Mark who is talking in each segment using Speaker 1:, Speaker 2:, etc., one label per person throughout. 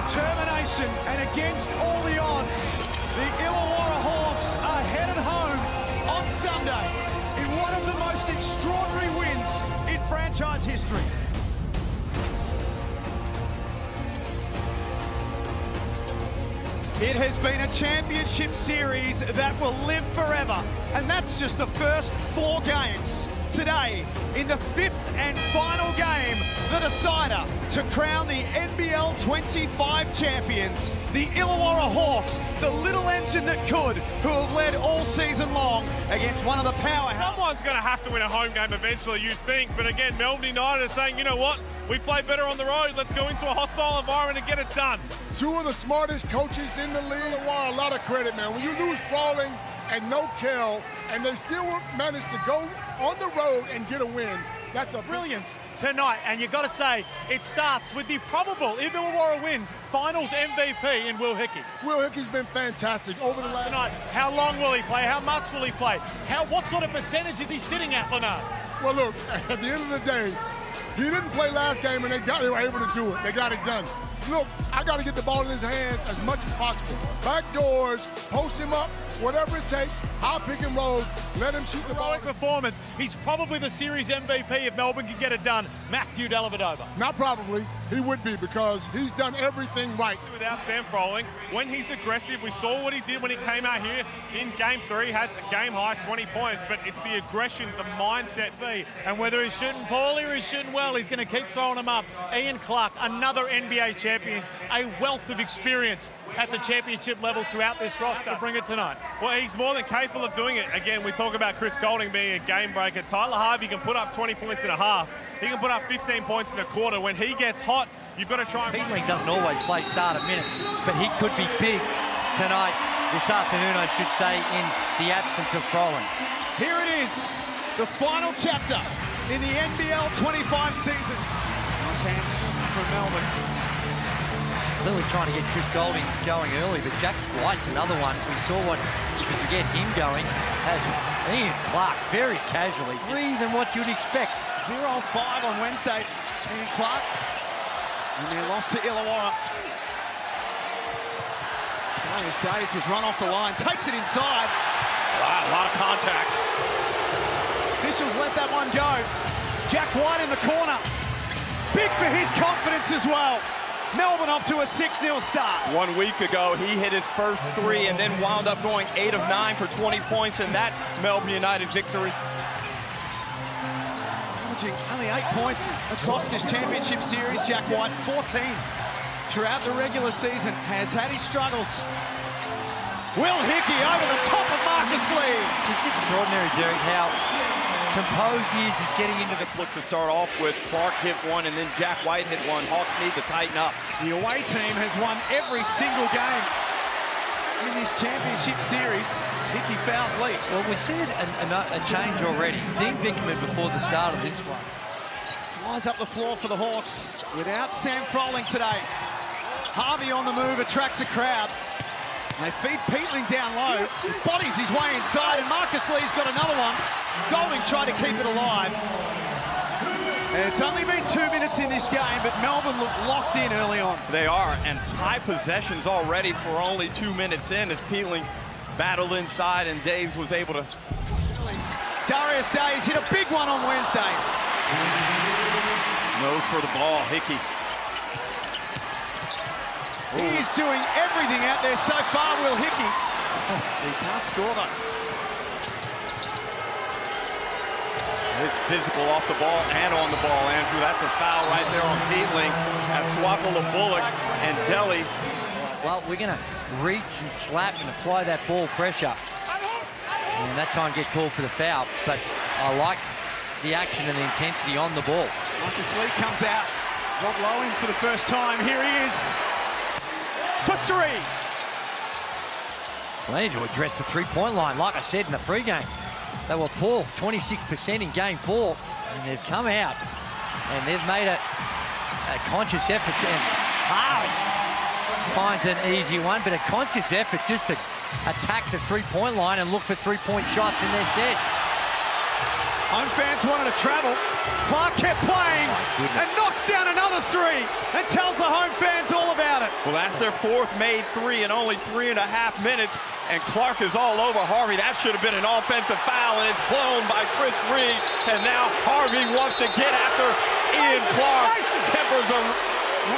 Speaker 1: determination and against all the odds, the Illawarra Hawks are headed home on Sunday in one of the most extraordinary wins in franchise history. It has been a championship series that will live forever, and that's just the first 4 games. Today, in the 5th and final game, the decider to crown the NBL 25 champions, the Illawarra Hawks, the little engine that could, who have led all season long against one of the powerhouses.
Speaker 2: Someone's going to have to win a home game eventually, you think, but again, Melbourne United are saying, you know what, we play better on the road, let's go into a hostile environment and get it done.
Speaker 3: 2 of the smartest coaches in the league. Illawarra, a lot of credit, man. When you lose Falling and no Kell, and they still managed to go on the road and get a win, that's a
Speaker 4: brilliance tonight. And you've got to say, it starts with the probable, if Illawarra win, finals MVP in Will Hickey.
Speaker 3: Will Hickey's been fantastic over the last...
Speaker 4: Tonight, how long will he play? How much will he play? What sort of percentage is he sitting at, Leonard?
Speaker 3: Well, look, at the end of the day, he didn't play last game, and they were able to do it. They got it done. Look, I got to get the ball in his hands as much as possible. Back doors, post him up, whatever it takes. I'll pick and roll. Let him shoot the ball.
Speaker 4: Heroic performance. He's probably the series MVP if Melbourne can get it done. Matthew Dellavedova.
Speaker 3: Not probably. He would be, because he's done everything right.
Speaker 2: Without Sam Froling, when he's aggressive, we saw what he did when he came out here in Game 3, had a game-high 20 points, but it's the aggression, the mindset.
Speaker 4: And whether he's shooting poorly or he's shooting well, he's going to keep throwing them up. Ian Clark, another NBA champion, a wealth of experience at the championship level throughout this roster to bring it tonight.
Speaker 2: Well, he's more than capable of doing it. Again, we talk about Chris Golding being a game breaker. Tyler Harvey can put up 20 points and a half. He can put up 15 points in a quarter. When he gets hot, you've got to try and...
Speaker 5: Peatling doesn't always play starter minutes, but he could be big tonight, this afternoon, I should say, in the absence of Froling.
Speaker 1: Here it is, the final chapter in the NBL 25 season. Nice hands from Melbourne.
Speaker 5: Clearly trying to get Chris Golding going early, but Jack White's another one. We saw what, if you could get him going, has Ian Clark very casually, more than what you'd expect.
Speaker 1: 0-5 on Wednesday, Ian Clark. And they lost to Illawarra. Darius Days was run off the line, takes it inside.
Speaker 2: Wow, a lot of contact.
Speaker 1: Officials let that one go. Jack White in the corner. Big for his confidence as well. Melbourne off to a 6-0 start.
Speaker 6: 1 week ago, he hit his first 3 and then wound up going 8 of 9 for 20 points in that Melbourne United victory.
Speaker 1: Averaging only 8 points across this championship series. Jack White, 14 throughout the regular season, has had his struggles. Will Hickey over the top of Marcus Lee.
Speaker 5: Just extraordinary, Derek, how composed he is getting into the...
Speaker 6: Look to start off with, Clark hit 1 and then Jack White hit 1. Hawks need to tighten up.
Speaker 1: The away team has won every single game in this championship series. Hickey fouls Lee.
Speaker 5: Well, we've seen a change already. Dean Vickerman before the start of this one.
Speaker 1: Flies up the floor for the Hawks without Sam Froling today. Harvey on the move, attracts a crowd. They feed Peatling down low. He bodies his way inside, and Marcus Lee's got another one. Golding tried to keep it alive. And it's only been 2 minutes in this game, but Melbourne look locked in early on.
Speaker 6: They are, and high possessions already for only 2 minutes in as Peatling battled inside and Daves was able to...
Speaker 1: Darius Days hit a big one on Wednesday.
Speaker 6: Nose for the ball, Hickey.
Speaker 1: He is doing everything out there so far, Will Hickey. He can't score though.
Speaker 6: It's physical off the ball and on the ball, Andrew. That's a foul right there on Peatling. At Swapple of Bullock and Delhi.
Speaker 5: Well, we're going to reach and slap and apply that ball pressure. And that time get called for the foul, but I like the action and the intensity on the ball.
Speaker 1: Marcus Lee comes out. Rob Lowe in for the first time. Here he is. For 3.
Speaker 5: They need to address the three-point line. Like I said in the pregame, they were poor, 26% in Game 4, and they've come out and they've made a conscious effort. And Harvey finds an easy one, but a conscious effort just to attack the three-point line and look for three-point shots in their sets.
Speaker 1: Home fans wanted to travel. Clark kept playing and knocks down another 3 and tells the home fans all about it.
Speaker 6: Well, that's their fourth made three in only 3.5 minutes, and Clark is all over Harvey. That should have been an offensive foul, and it's blown by Chris Reed, and now Harvey wants to get after Ian Clark. Tempers are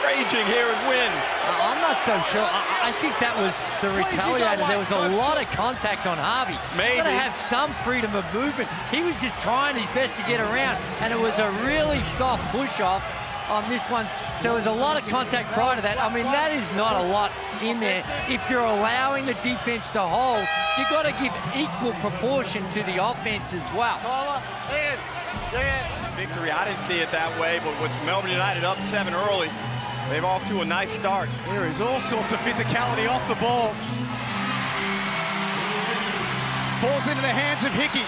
Speaker 6: raging here and win.
Speaker 5: I'm not so sure. I think that was the retaliator. There was a lot of contact on Harvey.
Speaker 6: Maybe.
Speaker 5: He's got to have some freedom of movement. He was just trying his best to get around, and it was a really soft push-off on this one. So there's a lot of contact prior to that. I mean, that is not a lot in there. If you're allowing the defense to hold, you've got to give equal proportion to the offense as well.
Speaker 6: Victory, I didn't see it that way, but with Melbourne United up 7 early, they're off to a nice start.
Speaker 1: There is all sorts of physicality off the ball. Falls into the hands of Hickey.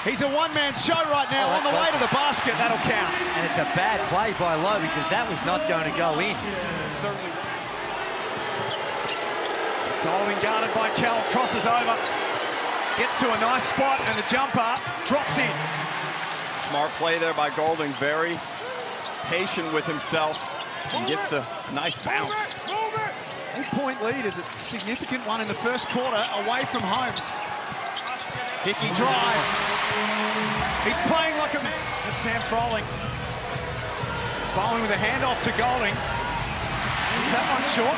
Speaker 1: He's a one-man show right now on the way to the basket. That'll count.
Speaker 5: And it's a bad play by Lowe because that was not going to go in.
Speaker 6: Certainly.
Speaker 1: Golding guarded by Cal, crosses over. Gets to a nice spot and the jumper drops in.
Speaker 6: Smart play there by Golding. Very patient with himself. And gets the nice bounce.
Speaker 1: 8-point lead is a significant one in the first quarter away from home. Hickey drives. He's playing like a mess. Sam Froling. Bowling with a handoff to Golding. Is that one short?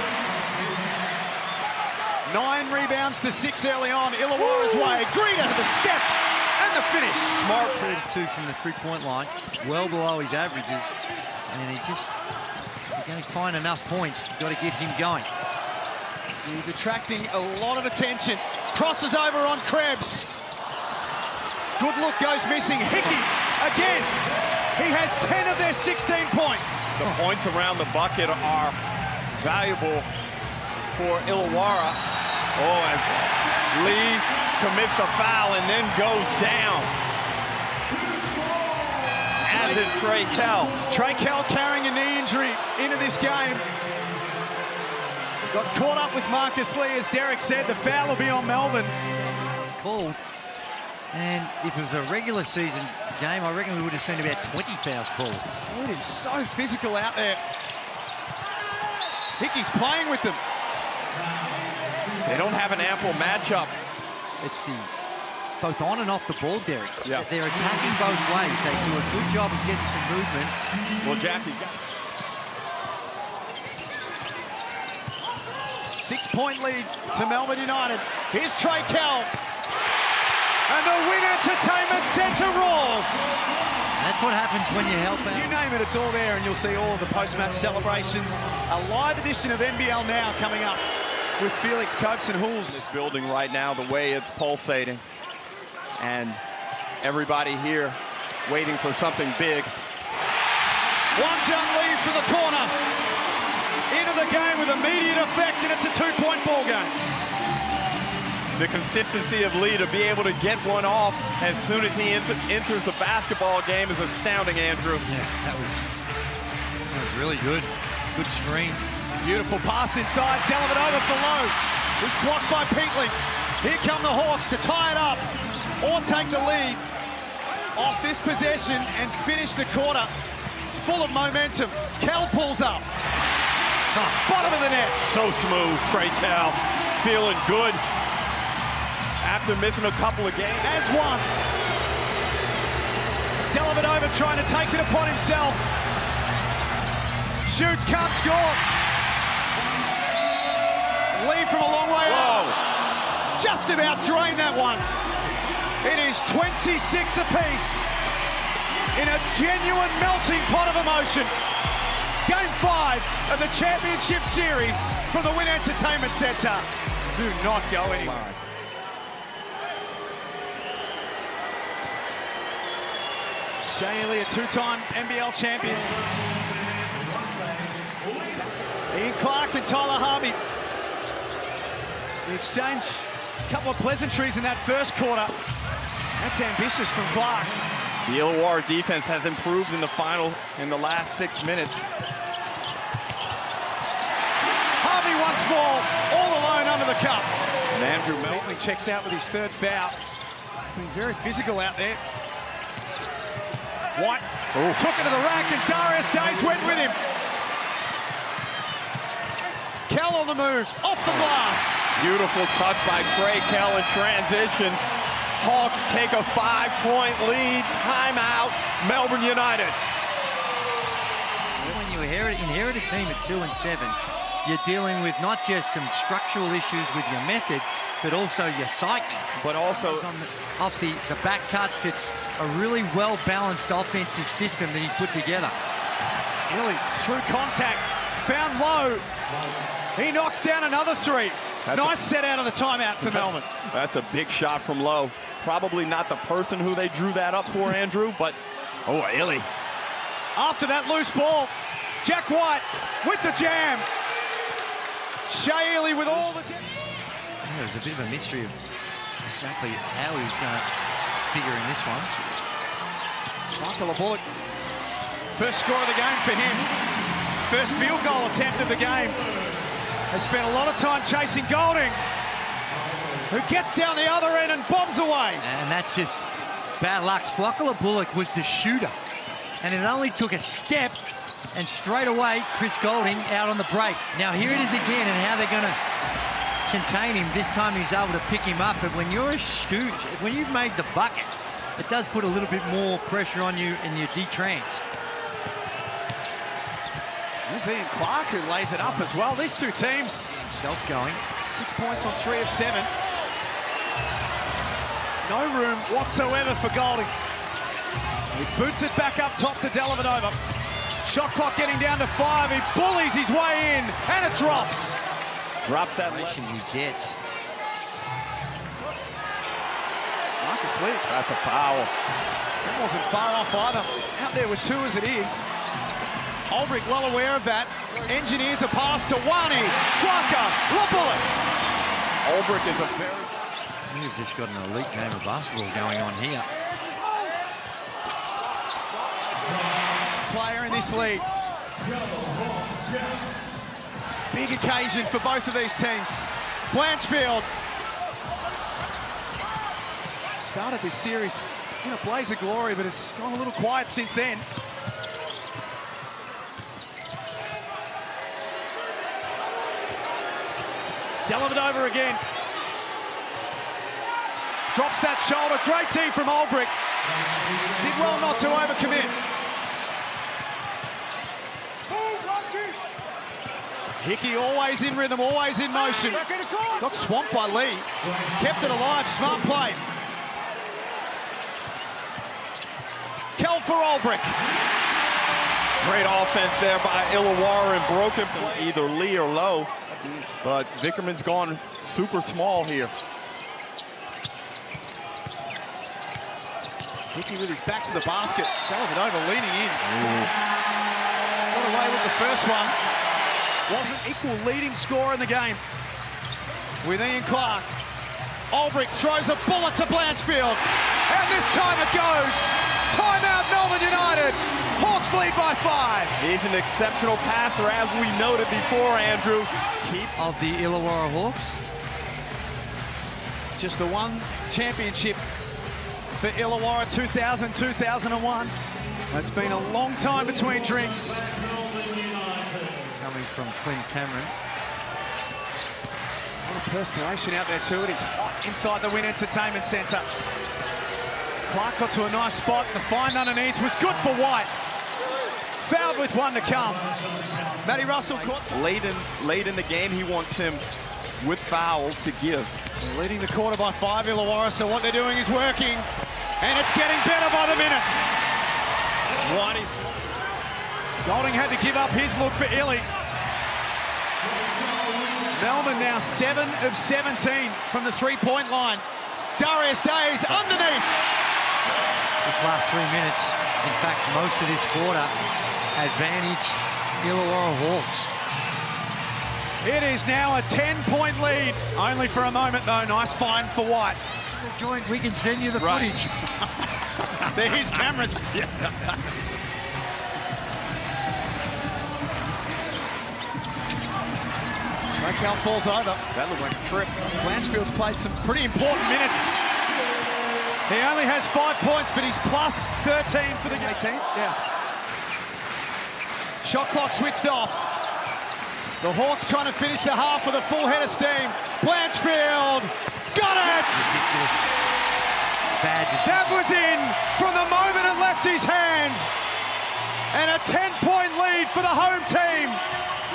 Speaker 1: 9 rebounds to 6 early on. Illawarra's way. Greeter to the step and the finish.
Speaker 5: Smart 32 from the three-point line. Well below his averages. And he's going to find enough points. You've got to get him going.
Speaker 1: He's attracting a lot of attention. Crosses over on Krebs. Good look goes missing. Hickey again. He has 10 of their 16 points.
Speaker 6: The points around the bucket are valuable for Illawarra. Oh, as Lee commits a foul and then goes down. As is Trey Kell.
Speaker 1: Trey Kell carrying a knee injury into this game. Got caught up with Marcus Lee, as Derek said. The foul will be on Melbourne.
Speaker 5: It's called. And if it was a regular season game, I reckon we would have seen about 20 fouls called.
Speaker 1: It is so physical out there. Hickey's playing with them.
Speaker 6: They don't have an ample matchup.
Speaker 5: It's the both on and off the ball, Derek.
Speaker 6: Yeah.
Speaker 5: They're attacking both ways. They do a good job of getting some movement.
Speaker 6: Well, Jackie's got
Speaker 1: 6-point lead to Melbourne United. Here's Trey Kell. And the Win Entertainment Centre roars.
Speaker 5: That's what happens when you help out.
Speaker 1: You name it, it's all there, and you'll see all of the post-match celebrations. A live edition of NBL Now coming up with Felix Copes and Hools.
Speaker 6: this building right now, the way it's pulsating. And everybody here waiting for something big.
Speaker 1: One jump lead for the corner. Into the game with immediate effect, and it's a 2-point ball game.
Speaker 6: The consistency of Lee to be able to get one off as soon as he enters the basketball game is astounding, Andrew.
Speaker 5: Yeah, that was really good. Good screen.
Speaker 1: Beautiful pass inside, Delavan over for Lowe. Who's blocked by Peatley. Here come the Hawks to tie it up or take the lead off this possession and finish the quarter full of momentum. Cal pulls up. Bottom of the net.
Speaker 6: So smooth, Trey Cal, feeling good after missing a couple of games.
Speaker 1: As one. Delavan over trying to take it upon himself. Shoots, can't score. Lee from a long way out. Just about drained that one. It is 26 apiece in a genuine melting pot of emotion. Game 5 of the Championship Series from the Win Entertainment Centre. Do not go anywhere. Shane Lee, a 2-time NBL champion. Ian Clark and Tyler Harvey. The exchange, a couple of pleasantries in that first quarter. That's ambitious from Clark.
Speaker 6: The Illawarra defense has improved in the last 6 minutes.
Speaker 1: Harvey once more, all alone under the cup.
Speaker 6: And Andrew
Speaker 1: Peatley checks out with his third foul. It's been very physical out there. White took it to the rack, and Darius Days went with him. Kell on the move, off the glass.
Speaker 6: Beautiful touch by Trey Kell in transition. Hawks take a 5-point lead. Timeout, Melbourne United.
Speaker 5: When you inherit a team at 2 and 7, you're dealing with not just some structural issues with your method, but also your psyche.
Speaker 6: But also,
Speaker 5: off the back cuts, it's a really well-balanced offensive system that he's put together.
Speaker 1: Really, through contact, found low. He knocks down another three. Nice set out of the timeout for Melbourne.
Speaker 6: That's a big shot from low. Probably not the person who they drew that up for, Andrew, but, oh, Illy.
Speaker 1: After that loose ball, Jack White with the jam. Shea Illy with all the...
Speaker 5: There's a bit of a mystery of exactly how he was going to figure in this one.
Speaker 1: Michael Bullock, first score of the game for him. First field goal attempt of the game. Has spent a lot of time chasing Golding, who gets down the other end and bombs away.
Speaker 5: And that's just bad luck. Swakala Bullock was the shooter, and it only took a step, and straight away Chris Golding out on the break. Now here it is again, and how they're going to contain him. This time he's able to pick him up, but when you're a shoot, when you've made the bucket, it does put a little bit more pressure on you in your D-trans.
Speaker 1: There's Ian Clark who lays it up as well. These two teams.
Speaker 5: Himself going.
Speaker 1: 6 points on 3 of 7. No room whatsoever for Golding. He boots it back up top to Dellavedova. Shot clock getting down to 5. He bullies his way in, and it drops.
Speaker 6: Drops that
Speaker 5: He gets.
Speaker 1: Marcus Lee.
Speaker 6: That's a foul.
Speaker 1: That wasn't far off either. Out there with 2 as it is. Ulbrich well aware of that. Engineers a pass to Wani. Swaka. Bullock.
Speaker 6: Ulbrich is a very...
Speaker 5: You've just got an elite game of basketball going on here.
Speaker 1: Player in this league. Big occasion for both of these teams. Blanchfield started this series in a blaze of glory, but it's gone a little quiet since then. Dellavedova again. Drops that shoulder. Great D from Ulbrich. Did well not to overcommit. Hickey always in rhythm, always in motion. Got swamped by Lee. Kept it alive. Smart play. Kell for Ulbrich.
Speaker 6: Great offense there by Illawarra and broken play, either Lee or Low. But Vickerman's gone super small here.
Speaker 1: Hickey with his back to the basket. Dellavedova leaning in. Got away with the first one. Wasn't equal leading scorer in the game with Ian Clark. Ulbrich throws a bullet to Blanchfield. And this time it goes. Timeout Melbourne United. Hawks lead by 5.
Speaker 6: He's an exceptional passer, as we noted before, Andrew.
Speaker 5: Of the Illawarra Hawks.
Speaker 1: Just the one championship for Illawarra, 2000-2001. It's been a long time between drinks.
Speaker 5: Coming from Flynn Cameron.
Speaker 1: A lot of perspiration out there too. It is hot inside the Wynn Entertainment Centre. Clark got to a nice spot. The find underneath was good for White. Fouled with 1 to come. Matty Russell caught.
Speaker 6: Late in the game, he wants him with fouls to give.
Speaker 1: They're leading the quarter by 5, Illawarra, so what they're doing is working. And it's getting better by the minute. Whitey. Golding had to give up his look for Illy. Melbourne now 7 of 17 from the 3-point line. Darius Days underneath.
Speaker 5: This last 3 minutes, in fact, most of this quarter, advantage Illawarra Hawks.
Speaker 1: It is now a 10-point lead. Only for a moment, though. Nice find for White.
Speaker 5: Joint, we can send you the footage.
Speaker 1: They're his cameras. Raquel falls over.
Speaker 6: That looked like a trip.
Speaker 1: Blanchfield's played some pretty important minutes. He only has 5 points, but he's plus 13 for the game. 18? Yeah. Shot clock switched off. The Hawks trying to finish the half with a full head of steam. Blanchfield, got it!
Speaker 5: Bad decision.
Speaker 1: That was in from the moment it left his hand. And a 10-point lead for the home team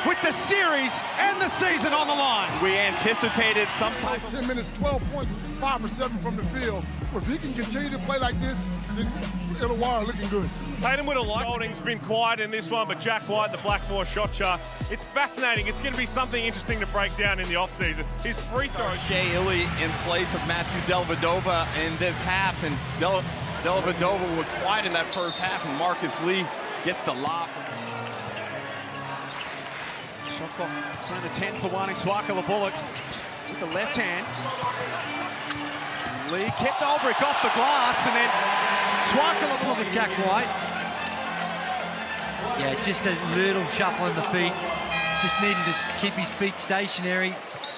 Speaker 1: with the series and the season on the line.
Speaker 6: We anticipated sometime.
Speaker 3: 10 minutes, 12 points, 5 or 7 from the field. If he can continue to play like this, then Illawarra looking good.
Speaker 2: Tatum would have liked. Golding's been quiet in this one, but Jack White, the Blackmore shot chart, it's fascinating. It's going to be something interesting to break down in the offseason. His free throw.
Speaker 6: Shea Illy in place of Matthew Dellavedova in this half, and Dellavedova was quiet in that first half, and Marcus Lee gets the lob.
Speaker 1: Shot clock down to 10 for one. Swakala Bullock with the left hand. Lee kept Olbrich off the glass, and then Swakala
Speaker 5: Look
Speaker 1: Bullock.
Speaker 5: at Jack White. Yeah, just a little shuffle in the feet. Just needed to keep his feet stationary.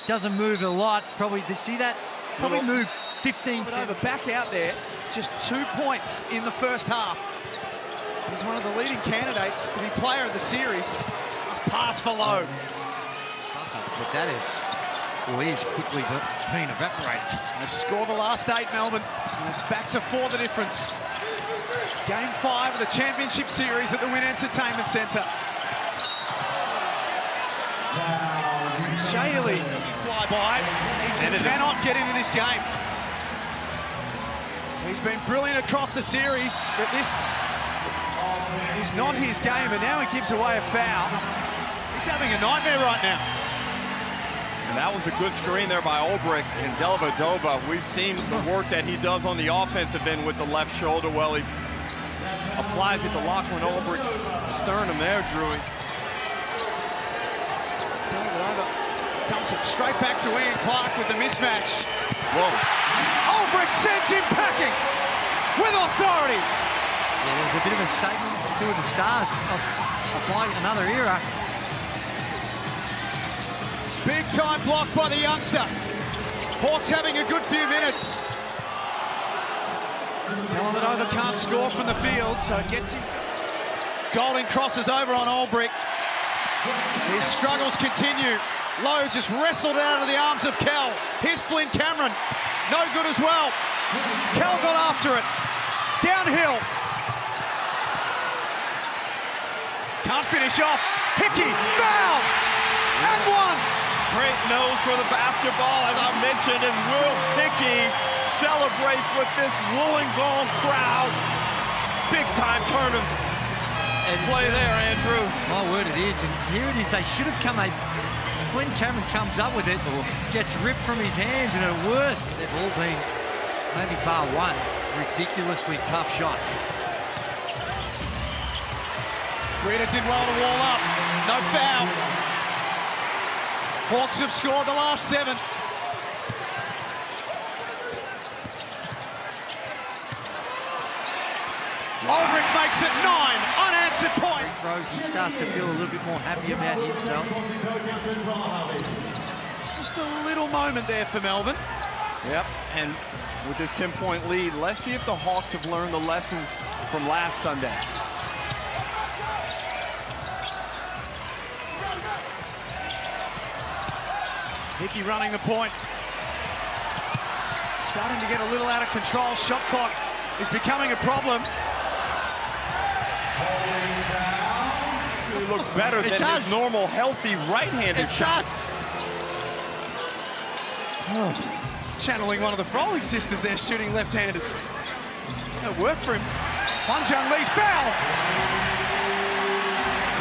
Speaker 5: Doesn't move a lot. Probably, to see that? Probably move 15
Speaker 1: Over
Speaker 5: cents.
Speaker 1: back out there, just 2 points in the first half. He's one of the leading candidates to be player of the series. It's pass for low.
Speaker 5: But that is, well, he is quickly being evaporated.
Speaker 1: They score the last 8, Melbourne. And it's back to 4 the difference. Game 5 of the championship series at the Wynn Entertainment Centre. Shaley fly by. He just cannot get into this game. He's been brilliant across the series, but this is not his game, and now he gives away a foul. He's having a nightmare right now.
Speaker 6: And that was a good screen there by Olbrich and Dellavedova. We've seen the work that he does on the offensive end with the left shoulder. Well, he applies it to Lachlan Olbrich's sternum there, Drewy.
Speaker 1: Dellavedova dumps it straight back to Ian Clark with the mismatch.
Speaker 6: Whoa.
Speaker 1: Olbrich sends him packing with authority.
Speaker 5: Yeah, there was a bit of a statement to the Stars of another era.
Speaker 1: Big time block by the youngster. Hawks having a good few minutes. Dellavedova can't score from the field, so it gets him. Golding crosses over on Olbrich. His struggles continue. Lowe just wrestled out of the arms of Kell. Here's Flynn Cameron. No good as well. Kell got after it. Downhill. Can't finish off. Hickey, foul! And one!
Speaker 6: Great nose for the basketball, as I mentioned, and Will Hickey celebrates with this Wollongong crowd. Big time turn of play there, Andrew.
Speaker 5: My word, it is. And here it is. They should have come. Flynn Cameron comes up with it, or gets ripped from his hands, and at worst, they've all been, maybe bar one, ridiculously tough shots.
Speaker 1: Rita did well to wall up. No foul. Hawks have scored the last 7. Olbrich makes it 9 unanswered points.
Speaker 5: He starts to feel a little bit more happy about himself.
Speaker 1: It's just a little moment there for Melbourne.
Speaker 6: Yep, and with this 10-point lead, let's see if the Hawks have learned the lessons from last Sunday.
Speaker 1: Hickey running the point. Starting to get a little out of control. Shot clock is becoming a problem.
Speaker 6: It looks better than his normal, healthy right-handed shots.
Speaker 1: Channeling one of the Froling sisters there, shooting left-handed. That worked for him. Hunjung Lee's foul.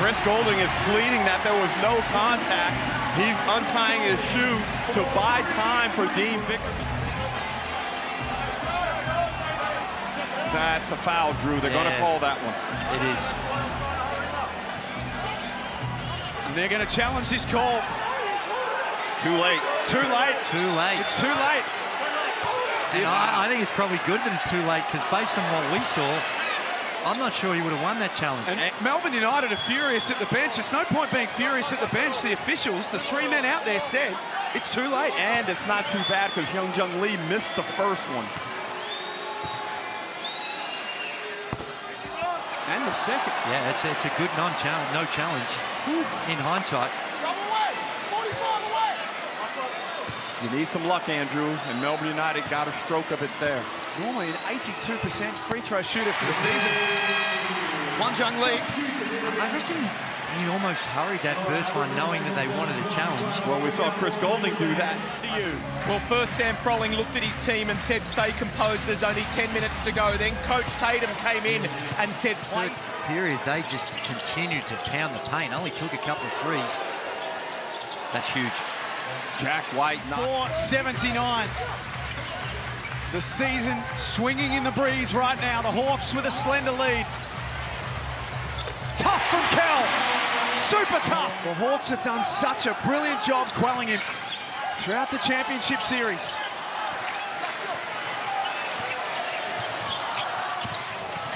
Speaker 6: Chris Golding is pleading that there was no contact. He's untying his shoe to buy time for Dean Vickers. That's a foul, Drew. They're going to call that one.
Speaker 5: It is.
Speaker 1: And they're going to challenge this call.
Speaker 6: Too late.
Speaker 1: Too late.
Speaker 5: Too late.
Speaker 1: It's too late.
Speaker 5: And I think it's probably good that it's too late, because based on what we saw, I'm not sure he would have won that challenge.
Speaker 1: And Melbourne United are furious at the bench. It's no point being furious at the bench. The officials, the 3 men out there, said it's too late.
Speaker 6: And it's not too bad because Hyunjung Lee missed the first one.
Speaker 1: And the second.
Speaker 5: Yeah, it's a good no challenge in hindsight.
Speaker 6: You need some luck, Andrew, and Melbourne United got a stroke of it there.
Speaker 1: Normally an 82% free throw shooter for the season. Young Lee.
Speaker 5: I reckon he almost hurried that first one knowing that they wanted a challenge.
Speaker 6: Well, we saw Chris Golding do that.
Speaker 7: Well, first Sam Froling looked at his team and said, stay composed, there's only 10 minutes to go. Then Coach Tatum came in and said, play.
Speaker 5: Third period, they just continued to pound the paint. Only took a couple of threes. That's huge.
Speaker 6: Jack White.
Speaker 1: 4:79. The season swinging in the breeze right now. The Hawks with a slender lead. Tough from Kell. Super tough. The Hawks have done such a brilliant job quelling him throughout the championship series.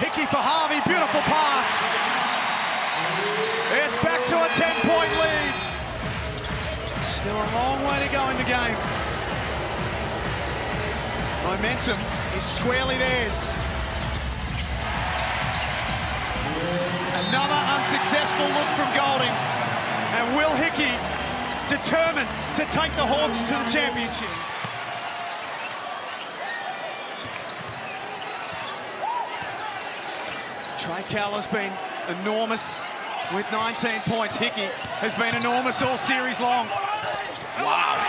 Speaker 1: Hickey for Harvey. Beautiful pass. It's back to a 10-point lead. Still a long way to go in the game. Momentum is squarely theirs. Another unsuccessful look from Golding. And Will Hickey determined to take the Hawks to the championship. Trey Cal has been enormous with 19 points. Hickey has been enormous all series long.
Speaker 6: Wow.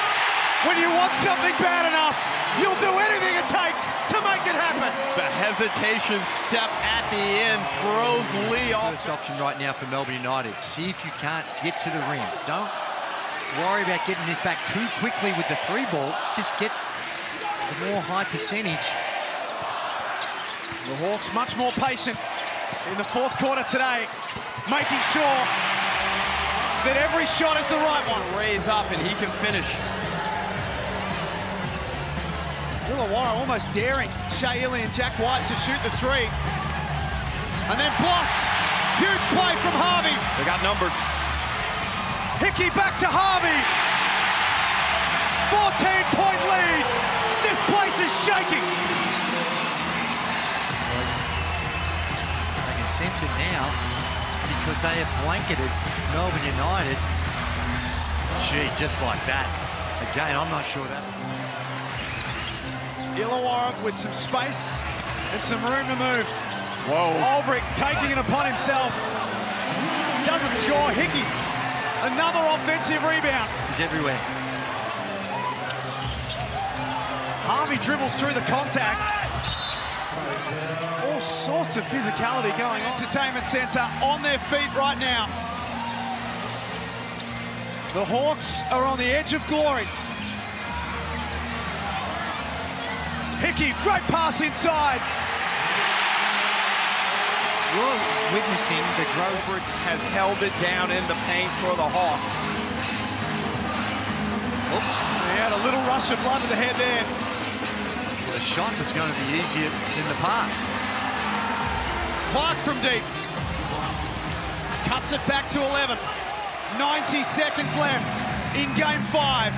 Speaker 1: When you want something bad enough, you'll do anything it takes to make it happen.
Speaker 6: The hesitation step at the end throws Lee off.
Speaker 5: First option right now for Melbourne United. See if you can't get to the rim. Don't worry about getting this back too quickly with the three ball. Just get the more high percentage.
Speaker 1: The Hawks much more patient in the fourth quarter today, making sure that every shot is the right one.
Speaker 6: Raise up and he can finish.
Speaker 1: Illawarra almost daring Shea Ili and Jack White to shoot the three. And then blocked. Huge play from Harvey.
Speaker 6: They got numbers.
Speaker 1: Hickey back to Harvey. 14-point lead. This place is shaking.
Speaker 5: They can sense it now because they have blanketed Melbourne United. Gee, just like that. Again, I'm not sure that.
Speaker 1: Illawarra with some space and some room to move.
Speaker 6: Whoa.
Speaker 1: Olbrich taking it upon himself. Doesn't score. Hickey, another offensive rebound.
Speaker 5: He's everywhere.
Speaker 1: Harvey dribbles through the contact. All sorts of physicality going on. Entertainment Centre on their feet right now. The Hawks are on the edge of glory. Hickey, great pass inside.
Speaker 5: We're witnessing the growth.
Speaker 6: Has held it down in the paint for the Hawks.
Speaker 5: Oops.
Speaker 1: He had a little rush of blood to the head there.
Speaker 5: The shot was going to be easier than the pass.
Speaker 1: Clark from deep. Cuts it back to 11. 90 seconds left in game 5.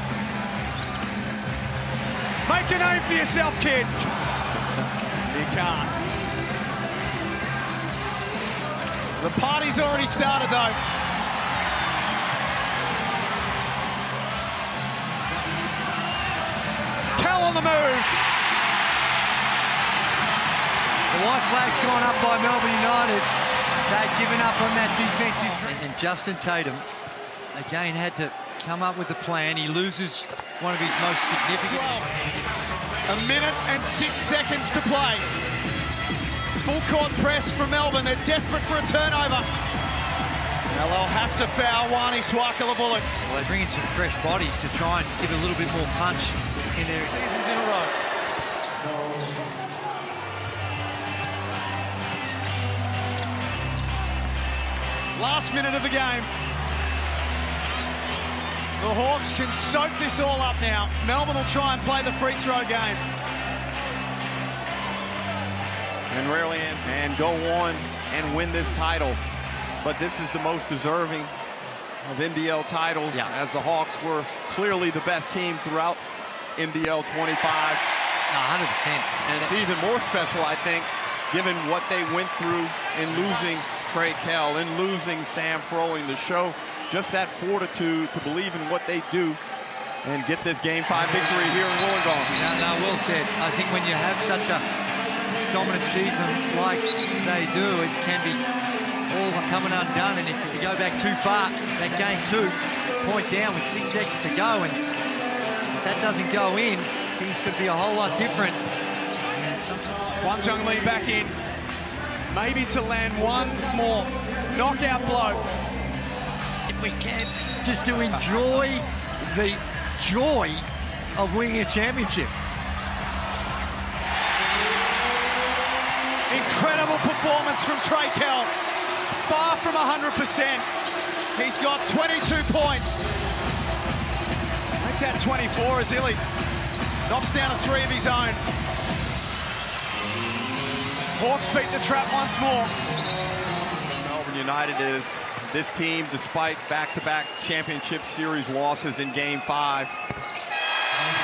Speaker 1: Make a name for yourself, kid. You can't. The party's already started, though. Cal on the move.
Speaker 5: The white flag's gone up by Melbourne United. They've given up on that defensive. And Justin Tatum, again, had to come up with a plan. He loses one of his most significant.
Speaker 1: 1 minute and 6 seconds to play. Full court press from Melbourne. They're desperate for a turnover. Now they'll have to foul Wani Swakala-Bullock.
Speaker 5: Well, they bring in some fresh bodies to try and give a little bit more punch in their
Speaker 1: Seasons in a row. Last minute of the game. The Hawks can soak this all up now. Melbourne will try and play the free throw game.
Speaker 6: And rarely and go on and win this title. But this is the most deserving of NBL titles, as the Hawks were clearly the best team throughout NBL 25.
Speaker 5: 100%.
Speaker 6: And it's even more special, I think, given what they went through in losing Trey Kell, in losing Sam Froling, to show just that fortitude to believe in what they do and get this Game 5 victory here in Wollongong.
Speaker 5: No, well said. I think when you have such a dominant season like they do, it can be all coming undone. And if you go back too far, that Game 2, point down with 6 seconds to go, and if that doesn't go in, things could be a whole lot different.
Speaker 1: Wang Zhongli back in, maybe to land one more knockout blow.
Speaker 5: If we can, just to enjoy the joy of winning a championship.
Speaker 1: Incredible performance from Trey Kell. Far from 100%. He's got 22 points. Make that 24 as Illy knocks down a 3 of his own. Hawks beat the trap once more.
Speaker 6: Melbourne United is this team, despite back-to-back championship series losses in Game 5,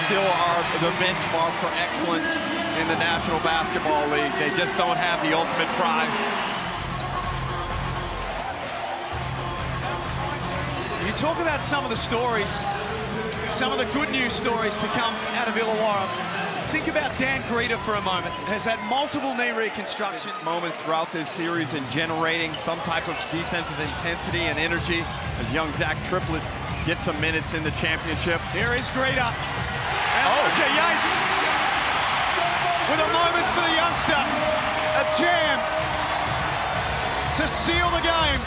Speaker 6: still are the benchmark for excellence in the National Basketball League. They just don't have the ultimate prize.
Speaker 1: You talk about some of the stories, some of the good news stories to come out of Illawarra. Think about Dan Greeter for a moment. Has had multiple knee reconstructions.
Speaker 6: Moments throughout this series in generating some type of defensive intensity and energy as young Zach Triplett gets some minutes in the championship.
Speaker 1: Here is Greeter. And Luka Yates with a moment for the youngster. A jam to seal the game.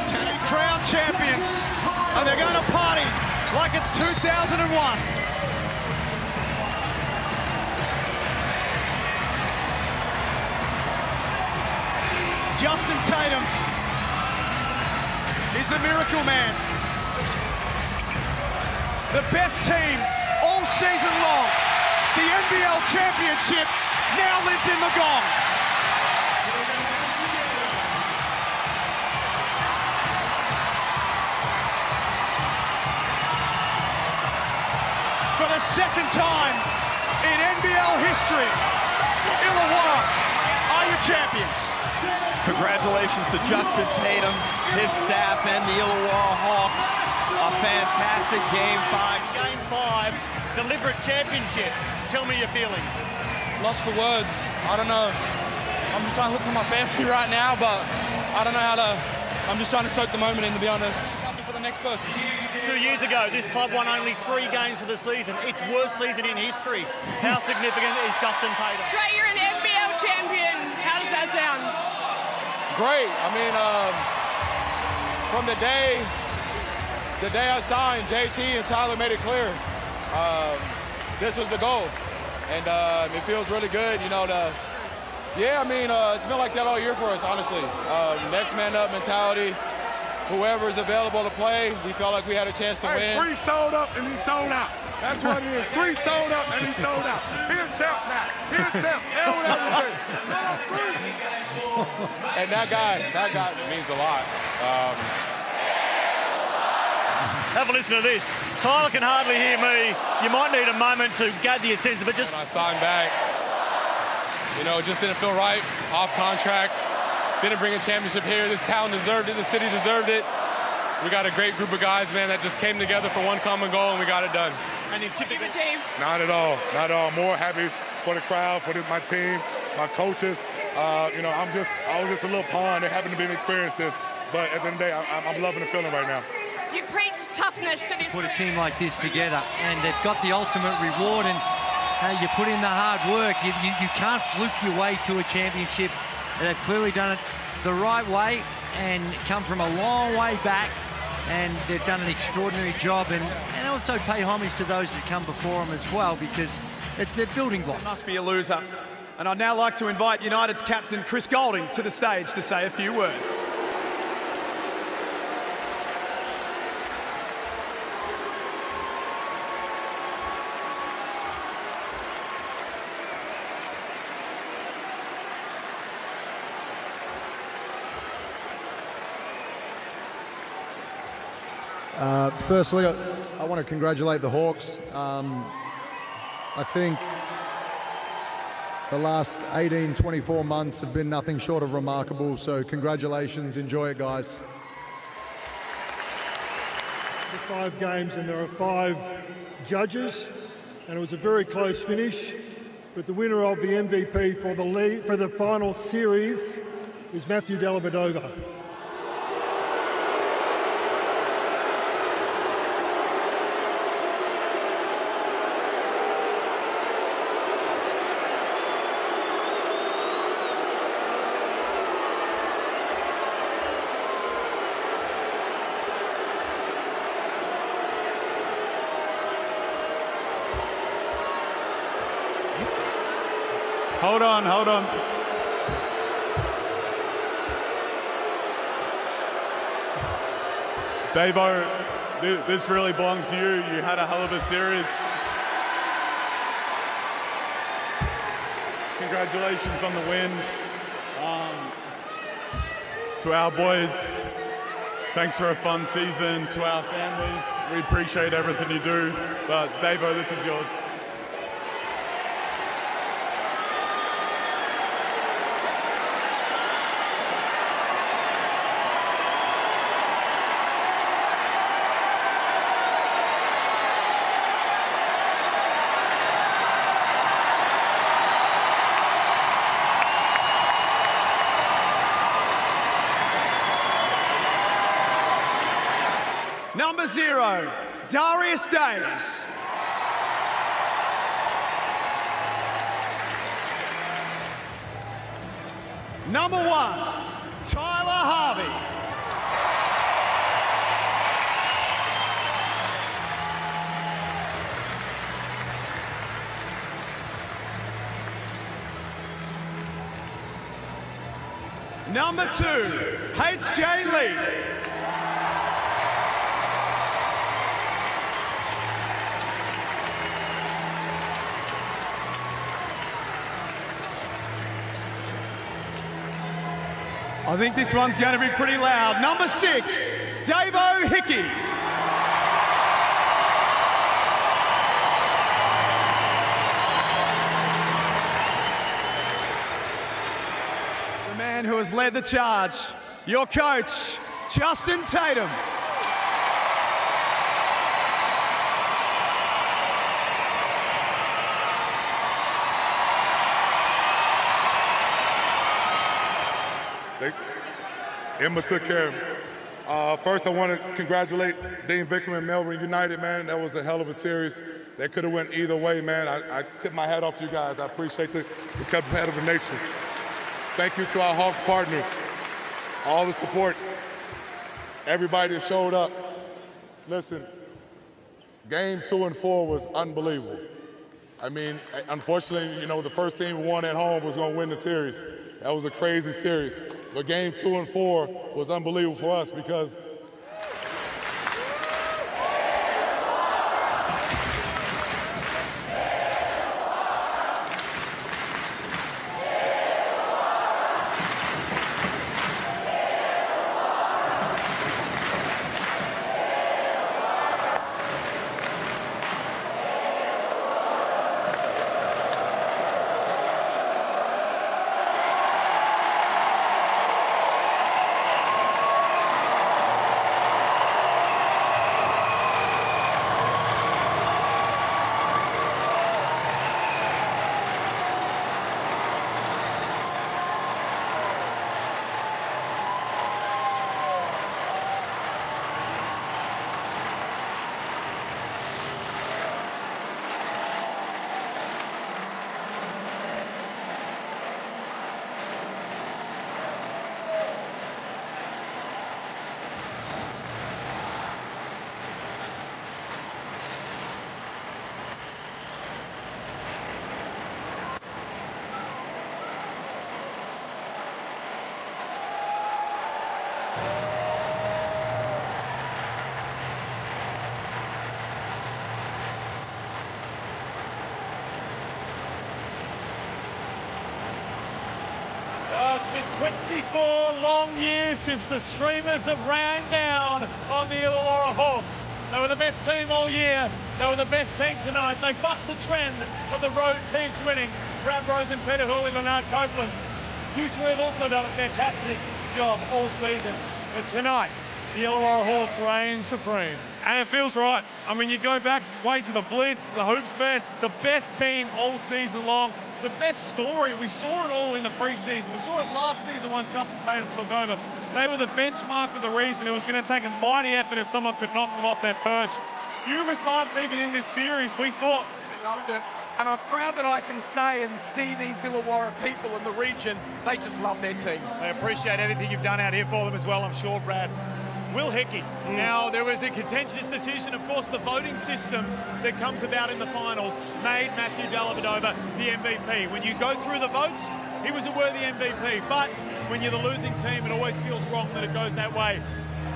Speaker 1: Tanny Crown champions. And they're going to party like it's 2001. Justin Tatum is the miracle man. The best team all season long. The NBL championship now lives in the Gong. For the second time in NBL history, Illawarra are your champions.
Speaker 6: Congratulations to Justin Tatum, his staff, and the Illawarra Hawks. A fantastic Game 5.
Speaker 4: Game 5, deliberate championship. Tell me your feelings.
Speaker 8: Lost for words. I don't know. I'm just trying to look for my family right now, but I don't know how to. I'm just trying to soak the moment in, to be honest. For the next person.
Speaker 4: 2 years ago, this club won only 3 games of the season. Its worst season in history. How significant is Justin Tatum?
Speaker 9: Trey, you're an NBL champion. How does that sound?
Speaker 8: Great. I mean, from the day I signed, JT and Tyler made it clear this was the goal, and it feels really good. You know, it's been like that all year for us, honestly. Next man up mentality. Whoever is available to play, we felt like we had a chance to win.
Speaker 3: 3 sold up and he sold out. That's what it is. 3 sold up and he sold out. Here's Self now. Here's Self.
Speaker 8: And that guy means a lot.
Speaker 4: Have a listen to this. Tyler can hardly hear me. You might need a moment to gather your sense, but just...
Speaker 8: When I signed back, you know, it just didn't feel right. Off contract. Didn't bring a championship here. This town deserved it. The city deserved it. We got a great group of guys, man, that just came together for one common goal, and we got it done.
Speaker 9: And you took the team.
Speaker 3: Not at all. Not at all. More happy for the crowd, for my team, my coaches. You know, I was just a little pawn that happened to be experienced this. But at the end of the day, I'm loving the feeling right now.
Speaker 9: You preach toughness to this
Speaker 5: Put a
Speaker 9: group.
Speaker 5: team like this together, and they've got the ultimate reward, and you put in the hard work. You can't fluke your way to a championship. They've clearly done it the right way and come from a long way back, and they've done an extraordinary job, and also pay homage to those that come before them as well, because they're building blocks.
Speaker 1: Must be a loser. And I'd now like to invite United's captain Chris Golding to the stage to say a few words.
Speaker 10: Firstly, I want to congratulate the Hawks. I think the last 18, 24 months have been nothing short of remarkable, so congratulations, enjoy it, guys.
Speaker 11: 5 games, and there are 5 judges, and it was a very close finish. But the winner of the MVP for the final series is Matthew Dellavedova.
Speaker 12: Hold on. Davo, this really belongs to you. You had a hell of a series. Congratulations on the win. To our boys, thanks for a fun season. To our families, we appreciate everything you do. But Davo, this is yours.
Speaker 1: Number 0, Darius Days. Number 1, Tyler Harvey. Number 2, H.J. Lee. I think this one's going to be pretty loud. Number 6, Davo Hickey. The man who has led the charge, your coach, Justin Tatum.
Speaker 3: Emma took care of me. First, I want to congratulate Dean Vickerman and Melbourne United, man. That was a hell of a series. They could have went either way, man. I tip my hat off to you guys. I appreciate the competitive nature. Thank you to our Hawks partners, all the support, everybody that showed up. Listen, game 2 and 4 was unbelievable. I mean, unfortunately, you know, the first team who won at home was going to win the series. That was a crazy series. But game 2 and 4 was unbelievable for us because
Speaker 4: It's been 24 long years since the Streamers have ran down on the Illawarra Hawks. They were the best team all year. They were the best team tonight. They bucked the trend of the road teams winning. Brad Rose and Peter Hoole and Leonard Copeland. You two have also done a fantastic job all season. But tonight, the Illawarra Hawks reign supreme. And it feels right. I mean, you go back way to the Blitz, the Hoops Fest, the best team all season long, the best story. We saw it all in the preseason. We saw it last season when Justin Tatum took over. They were the benchmark for the reason. It was going to take a mighty effort if someone could knock them off their perch. Numerous times, even in this series, we thought
Speaker 7: They loved it. And I'm proud that I can say and see these Illawarra people in the region, they just love their team.
Speaker 1: They appreciate everything you've done out here for them as well, I'm sure, Brad. Will Hickey. Now, there was a contentious decision. Of course, the voting system that comes about in the finals made Matthew Dellavedova the MVP. When you go through the votes, he was a worthy MVP. But when you're the losing team, it always feels wrong that it goes that way.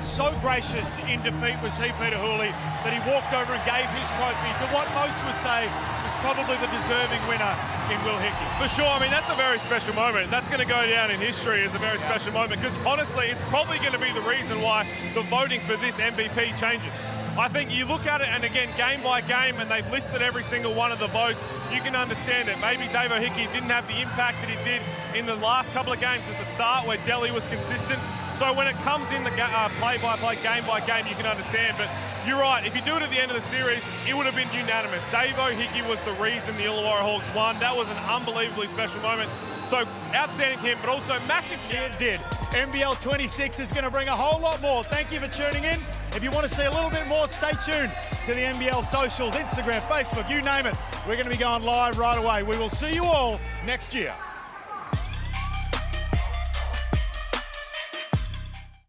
Speaker 1: So gracious in defeat was he, Peter Hooley, that he walked over and gave his trophy to what most would say was probably the deserving winner in Will Hickey.
Speaker 2: For sure, I mean, that's a very special moment. That's going to go down in history as a very special moment because, honestly, it's probably going to be the reason why the voting for this MVP changes. I think you look at it, and again, game by game, and they've listed every single one of the votes, you can understand it. Maybe Davo Hickey didn't have the impact that he did in the last couple of games at the start where Delhi was consistent. So when it comes in the play-by-play, game-by-game, you can understand. But you're right, if you do it at the end of the series, it would have been unanimous. Davo Hickey was the reason the Illawarra Hawks won. That was an unbelievably special moment. So outstanding to him, but also massive shout.
Speaker 1: Did. NBL 26 is going to bring a whole lot more. Thank you for tuning in. If you want to see a little bit more, stay tuned to the NBL socials, Instagram, Facebook, you name it. We're going to be going live right away. We will see you all next year.